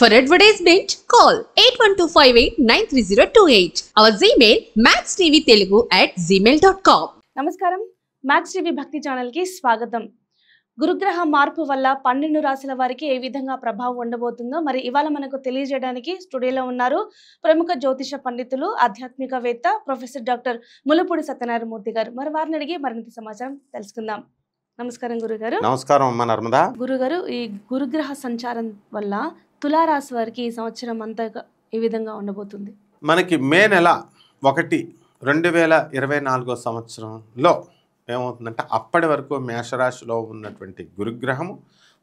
For advertisement, call 8125893028. Our Gmail maxtvtelugu@gmail.com. నమస్కారం. Max TV భక్తి ఛానల్కి స్వాగతం. గురుగ్రహ మార్పు వల్ల 12 రాశుల వారికి ఏ విధంగా ప్రభావం ఉండబోతుందో మరి ఇవాళ మనకు తెలియజేయడానికి స్టూడియోలో ఉన్నారు ప్రముఖ జ్యోతిష పండితులు, ఆధ్యాత్మికవేత్త ప్రొఫెసర్ డాక్టర్ ములుపూడి సత్యనారాయణమూర్తి గారు. మరి వారిని అడిగి మరింత సమాచారం తెలుసుకుందాం. నమస్కారం గురుగారు. నమస్కారం అమ్మ నర్మదా. గురుగారు, ఈ గురుగ్రహ సంచారం వల్ల తులారాశి వారికి ఈ సంవత్సరం అంతా ఏ విధంగా ఉండబోతుంది? మనకి మే నెల 1, 2024 సంవత్సరంలో ఏమవుతుందంటే అప్పటి వరకు మేషరాశిలో ఉన్నటువంటి గురుగ్రహము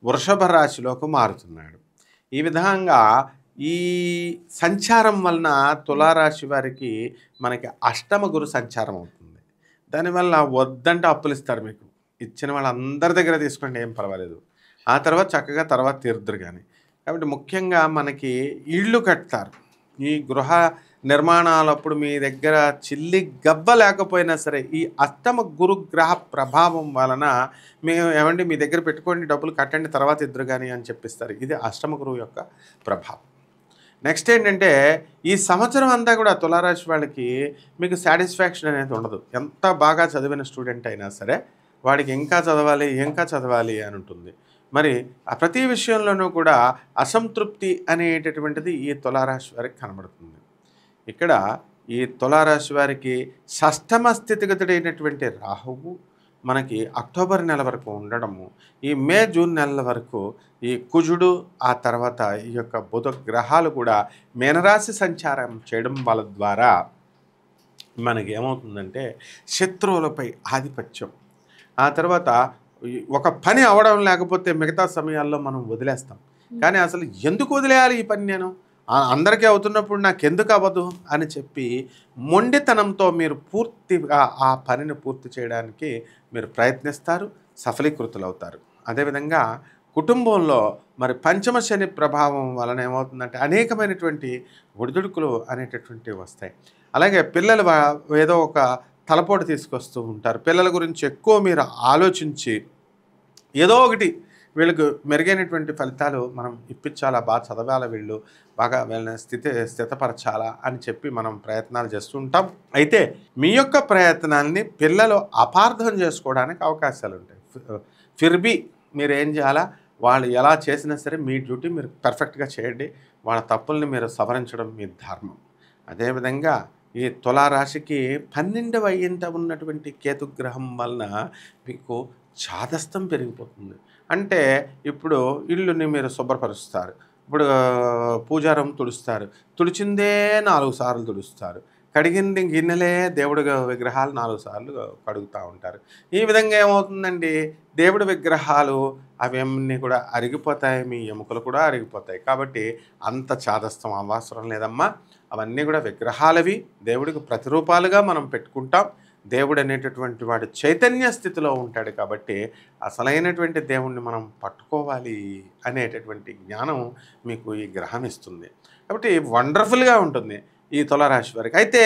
వృషభ రాశిలోకి మారుతున్నాడు. ఈ విధంగా ఈ సంచారం వలన తులారాశి వారికి మనకి అష్టమ గురు సంచారం అవుతుంది. దానివల్ల వద్దంటే అప్పులు ఇస్తారు. మీకు ఇచ్చిన వాళ్ళందరి దగ్గర తీసుకోండి, ఏం పర్వాలేదు. ఆ తర్వాత చక్కగా తర్వాత తీరుద్దరు. కానీ కాబట్టి ముఖ్యంగా మనకి ఇళ్ళు కడతారు. ఈ గృహ నిర్మాణాలప్పుడు మీ దగ్గర చిల్లి గబ్బ లేకపోయినా సరే ఈ అష్టమ గురుగ్రహ ప్రభావం వలన ఏమండి మీ దగ్గర పెట్టుకోండి, డబ్బులు కట్టండి, తర్వాత ఇద్దరు కానీ అని చెప్పిస్తారు. ఇది అష్టమ గురువు యొక్క ప్రభావం. నెక్స్ట్ ఏంటంటే ఈ సంవత్సరం అంతా కూడా తులారాశి వాళ్ళకి మీకు సాటిస్ఫాక్షన్ అనేది ఉండదు. ఎంత బాగా చదివిన స్టూడెంట్ అయినా సరే వాడికి ఇంకా చదవాలి అని ఉంటుంది. మరి ఆ ప్రతి విషయంలోనూ కూడా అసంతృప్తి అనేటటువంటిది ఈ తులారాశి వారికి కనబడుతుంది. ఇక్కడ ఈ తులారాశి వారికి షష్టమ స్థితిగతుడైనటువంటి రాహువు మనకి అక్టోబర్ నెల వరకు ఉండడము, ఈ మే జూన్ నెలల వరకు ఈ కుజుడు, ఆ తర్వాత ఈ యొక్క బుధ గ్రహాలు కూడా మీనరాశి సంచారం చేయడం వాళ్ళ ద్వారా మనకి ఏమవుతుందంటే శత్రువులపై ఆధిపత్యం, ఆ తర్వాత ఒక పని అవడం లేకపోతే మిగతా సమయాల్లో మనం వదిలేస్తాం. కానీ అసలు ఎందుకు వదిలేయాలి ఈ పని, నేను అందరికీ అవుతున్నప్పుడు నాకు ఎందుకు అవ్వదు అని చెప్పి మొండితనంతో మీరు పూర్తిగా ఆ పనిని పూర్తి చేయడానికి మీరు ప్రయత్నిస్తారు, సఫలీకృతులవుతారు. అదేవిధంగా కుటుంబంలో మరి పంచమ శని ప్రభావం వలన ఏమవుతుందంటే అనేకమైనటువంటి ఒడిదుడుకులు అనేటటువంటివి వస్తాయి. అలాగే పిల్లలు ఏదో ఒక తలపోటు తీసుకొస్తూ ఉంటారు. పిల్లల గురించి ఎక్కువ మీరు ఆలోచించి ఏదో ఒకటి వీళ్ళకు మెరుగైనటువంటి ఫలితాలు మనం ఇప్పించాలా, బాగా చదవాలా, వీళ్ళు బాగా వీళ్ళని స్థితపరచాలా అని చెప్పి మనం ప్రయత్నాలు చేస్తూ ఉంటాం. అయితే మీ యొక్క ప్రయత్నాల్ని పిల్లలు అపార్థం చేసుకోవడానికి అవకాశాలు ఉంటాయి. ఫిర్బీ మీరు ఏం చేయాలా, వాళ్ళు ఎలా చేసినా సరే మీ డ్యూటీ మీరు పర్ఫెక్ట్గా చేయండి, వాళ్ళ తప్పుల్ని మీరు సవరించడం మీ ధర్మం. అదేవిధంగా ఈ తులారాశికి 12వ ఇంట ఉన్నటువంటి కేతుగ్రహం వలన మీకు చాదస్తం పెరిగిపోతుంది. అంటే ఇప్పుడు ఇల్లుని మీరు శుభ్రపరుస్తారు, ఇప్పుడు పూజారం తుడుస్తారు, తుడిచిందే 4 సార్లు తుడుస్తారు, కడిగింది గిన్నెలే దేవుడి విగ్రహాలు 4 సార్లు కడుగుతూ ఉంటారు. ఈ విధంగా ఏమవుతుందండి, దేవుడి విగ్రహాలు అవన్నీ కూడా అరిగిపోతాయి, మీ ఎముకలు కూడా అరిగిపోతాయి. కాబట్టి అంత చాదస్తం అవసరం లేదమ్మా. అవన్నీ కూడా విగ్రహాలవి, దేవుడికి ప్రతిరూపాలుగా మనం పెట్టుకుంటాం. దేవుడు అనేటటువంటి వాడు చైతన్య స్థితిలో ఉంటాడు. కాబట్టి అసలైనటువంటి దేవుణ్ణి మనం పట్టుకోవాలి అనేటటువంటి జ్ఞానం మీకు ఈ గ్రహం ఇస్తుంది. కాబట్టి వండర్ఫుల్గా ఉంటుంది ఈ తులారాశి వారికి. అయితే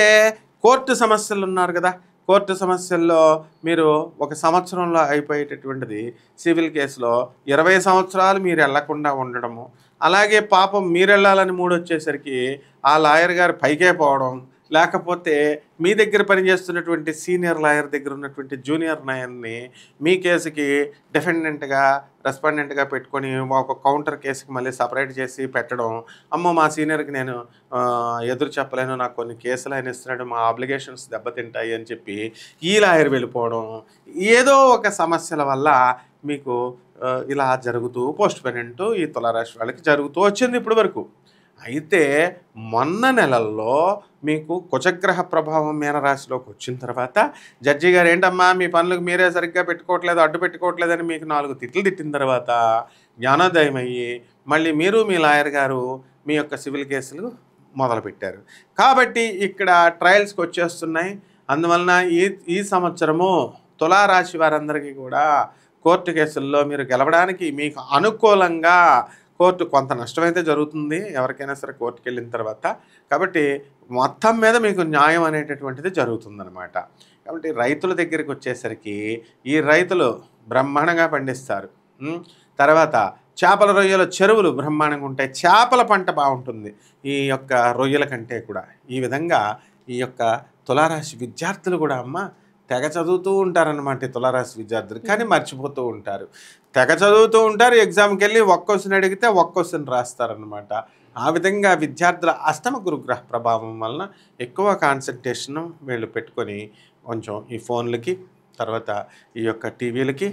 కోర్టు సమస్యలు ఉన్నారు కదా, కోర్టు సమస్యల్లో మీరు ఒక సంవత్సరంలో అయిపోయేటటువంటిది సివిల్ కేసులో 20 సంవత్సరాలు మీరు వెళ్లకుండా ఉండడము, అలాగే పాపం మీరు వెళ్ళాలని మూడొచ్చేసరికి ఆ లాయర్ గారు పైకే పోవడం, లేకపోతే మీ దగ్గర పనిచేస్తున్నటువంటి సీనియర్ లాయర్ దగ్గర ఉన్నటువంటి జూనియర్ లాయర్ని మీ కేసుకి డిఫెండెంట్గా రెస్పాండెంట్గా పెట్టుకొని ఒక కౌంటర్ కేసుకి మళ్ళీ సపరేట్ చేసి పెట్టడం. అమ్మో మా సీనియర్కి నేను ఎదురు చెప్పలేను, నాకు కొన్ని కేసులు ఆయన ఇస్తున్నాడు, మా ఆబ్లిగేషన్స్ దెబ్బతింటాయి అని చెప్పి ఈ లాయర్ వెళ్ళిపోవడం, ఏదో ఒక సమస్యల వల్ల మీకు ఇలా జరుగుతూ పోస్ట్‌పోనెంట్ ఈ తులారాశి వాళ్ళకి జరుగుతూ వచ్చింది ఇప్పటి వరకు. అయితే మొన్న నెలల్లో మీకు కుజగ్రహ ప్రభావం మీనరాశిలోకి వచ్చిన తర్వాత జడ్జి గారు ఏంటమ్మా మీ పనులకు మీరే సరిగ్గా పెట్టుకోవట్లేదు, అడ్డు పెట్టుకోవట్లేదని మీకు 4 తిట్లు తిట్టిన తర్వాత జ్ఞానోదయం అయ్యి మళ్ళీ మీరు మీ లాయర్ గారు మీ యొక్క సివిల్ కేసులు మొదలుపెట్టారు. కాబట్టి ఇక్కడ ట్రయల్స్కి వచ్చేస్తున్నాయి. అందువలన ఈ సంవత్సరము తులారాశి వారందరికీ కూడా కోర్టు కేసుల్లో మీరు గెలవడానికి మీకు అనుకూలంగా కోర్టు కొంత నష్టమైతే జరుగుతుంది ఎవరికైనా సరే కోర్టుకి వెళ్ళిన తర్వాత. కాబట్టి మొత్తం మీద మీకు న్యాయం అనేటటువంటిది జరుగుతుందన్నమాట. కాబట్టి రైతుల దగ్గరికి వచ్చేసరికి ఈ రైతులు బ్రహ్మాండంగా పండిస్తారు. తర్వాత చేపల రొయ్యల చెరువులు బ్రహ్మాండంగా ఉంటాయి. చేపల పంట బాగుంటుంది ఈ యొక్క రొయ్యల కంటే కూడా. ఈ విధంగా ఈ యొక్క తులారాశి విద్యార్థులు కూడా అమ్మ తెగ చదువుతూ ఉంటారన్నమాట. తులారాశి విద్యార్థులు కానీ మర్చిపోతూ ఉంటారు. తెగ చదువుతూ ఉంటారు, ఎగ్జామ్కి వెళ్ళి ఒక్క క్వశ్చన్ అడిగితే ఒక్క క్వశ్చన్ రాస్తారనమాట. ఆ విధంగా విద్యార్థుల అష్టమ గురుగ్రహ ప్రభావం వలన ఎక్కువ కాన్సన్ట్రేషన్ వీళ్ళు పెట్టుకొని కొంచెం ఈ ఫోన్లకి, తర్వాత ఈ యొక్క టీవీలకి,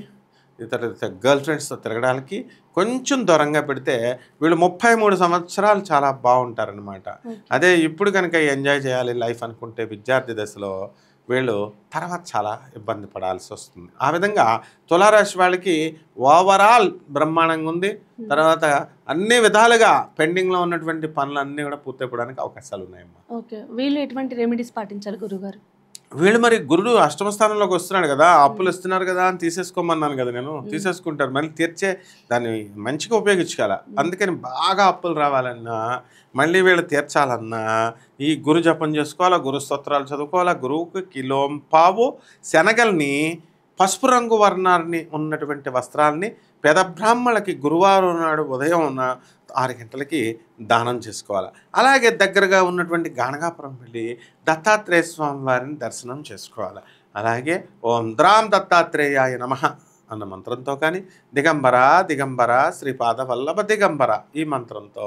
ఇతర గర్ల్ ఫ్రెండ్స్తో తిరగడానికి కొంచెం దూరంగా పెడితే వీళ్ళు 33 సంవత్సరాలు చాలా బాగుంటారనమాట. అదే ఇప్పుడు కనుక ఎంజాయ్ చేయాలి లైఫ్ అనుకుంటే విద్యార్థి దశలో వీళ్ళు తర్వాత చాలా ఇబ్బంది పడాల్సి వస్తుంది. ఆ విధంగా తులారాశి వాళ్ళకి ఓవరాల్ బ్రహ్మాండంగా ఉంది. తర్వాత అన్ని విధాలుగా పెండింగ్లో ఉన్నటువంటి పనులన్నీ కూడా పూర్తయిపోవడానికి అవకాశాలు ఉన్నాయమ్మా. ఓకే, వీళ్ళు ఎటువంటి రెమెడీస్ పాటించాలి గురుగారు? వీళ్ళు మరి గురుడు అష్టమ స్థానంలోకి వస్తున్నాడు కదా, అప్పులు ఇస్తున్నారు కదా అని తీసేసుకోమన్నాను కదా నేను. తీసేసుకుంటారు, మళ్ళీ తీర్చే దాన్ని మంచిగా ఉపయోగించుకోవాలి. అందుకని బాగా అప్పులు రావాలన్నా, మళ్ళీ వీళ్ళు తీర్చాలన్నా ఈ గురు జపం చేసుకోవాలా, గురు స్తోత్రాలు చదువుకోవాలా. గురువుకి కిలోంపావు శనగల్ని పసుపు రంగు వర్ణాన్ని ఉన్నటువంటి వస్త్రాలని పేద బ్రాహ్మణులకి గురువారం నాడు ఉదయం 6 గంటలకి దానం చేసుకోవాలి. అలాగే దగ్గరగా ఉన్నటువంటి గాణగాపురం వెళ్ళి దత్తాత్రేయ స్వామి వారిని దర్శనం చేసుకోవాలి. అలాగే ఓం ద్రాం దత్తాత్రేయాయ నమః అన్న మంత్రంతో కానీ, దిగంబర దిగంబర శ్రీపాద వల్లభ దిగంబర ఈ మంత్రంతో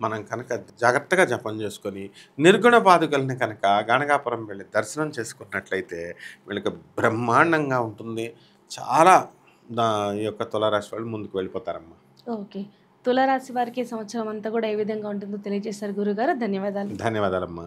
మనం కనుక జాగ్రత్తగా జపం చేసుకొని నిర్గుణ పాదుకల్ని కనుక గాణగాపురం వెళ్ళి దర్శనం చేసుకున్నట్లయితే వీళ్ళకి బ్రహ్మాండంగా ఉంటుంది. చాలా ఈ యొక్క తులారాశి వాళ్ళు ముందుకు వెళ్ళిపోతారమ్మా. ఓకే, తులారాశి వారికి సంవత్సరం అంతా కూడా ఏ విధంగా ఉంటుందో తెలియజేశారు గురుగారు. ధన్యవాదాలు. ధన్యవాదాలమ్మా.